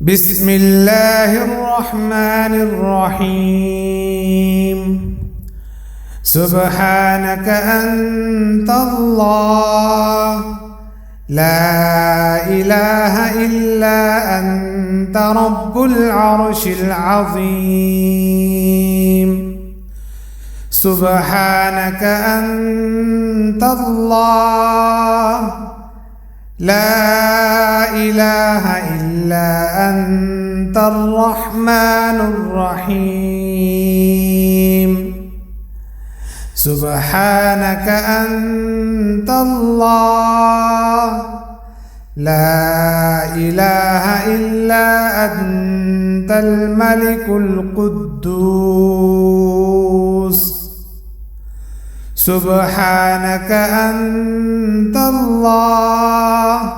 بسم الله الرحمن الرحيم. سبحانك أنت الله، لا إله إلا أنت رب العرش العظيم. سبحانك أنت الله، لا إله إلا أنت الرحمن الرحيم. سبحانك أنت الله، لا إله إلا أنت الملك القدوس. سبحانك أنت الله،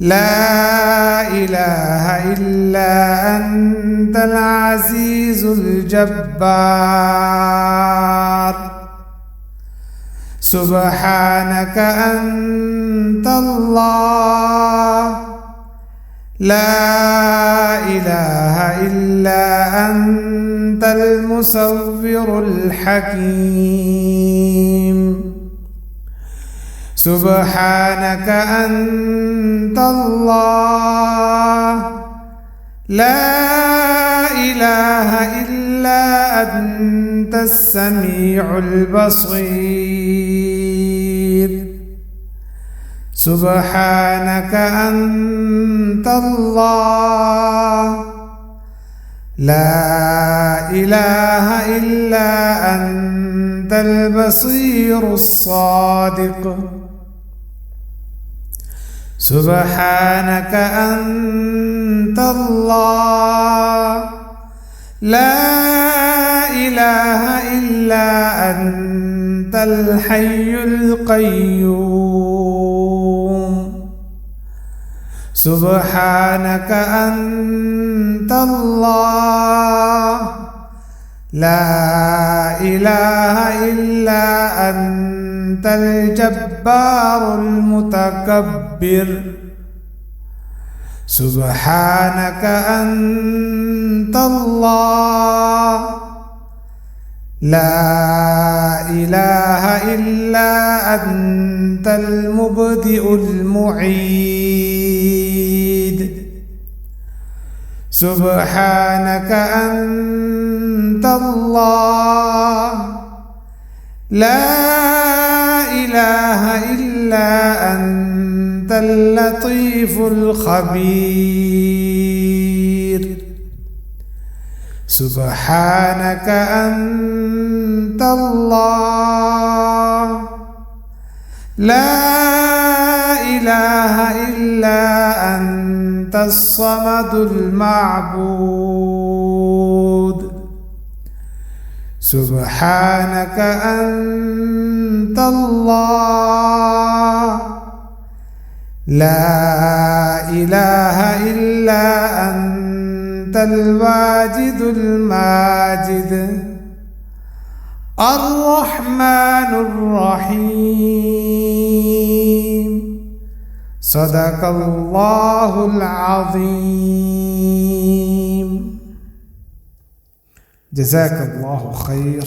لا إله إلا أنت العزيز الجبار. سبحانك أنت الله، لا إله إلا أنت المصور الحكيم. سبحانك أنت الله، لا إله إلا أنت السميع البصير. سبحانك أنت الله، لا إله إلا أنت البصير الصادق. سبحانك أنت الله، لا إله إلا أنت الحي القيوم. سبحانك أنت الله، لا إله إلا أنت الجبار المتكبر. سبحانك أنت الله، لا إله إلا أنت المبدئ المعيد. سبحانك أنت الله، لا إله إلا أنت اللطيف الخبير. سبحانك أنت الله، لا إله إلا أنت الصمد المعبود. سبحانك أنت الله، لا إله إلا أنت الواجد الماجد الرحمن الرحيم. صدق الله العظيم. جزاك الله خير.